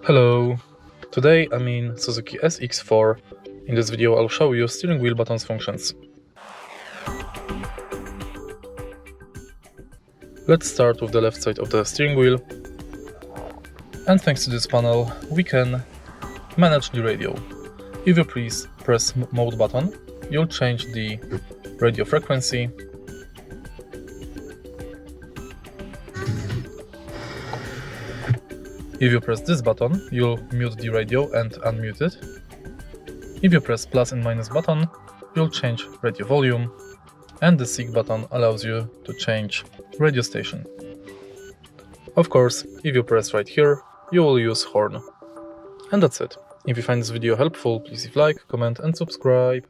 Hello! Today I'm in Suzuki SX4. In this video I'll show you steering wheel buttons functions. Let's start with the left side of the steering wheel. And thanks to this panel we can manage the radio. If you please press mode button, you'll change the radio frequency. If you press this button, you'll mute the radio and unmute it. If you press plus and minus button, you'll change radio volume, and the seek button allows you to change radio station. Of course, if you press right here, you will use horn. And that's it. If you find this video helpful, please leave like, comment and subscribe.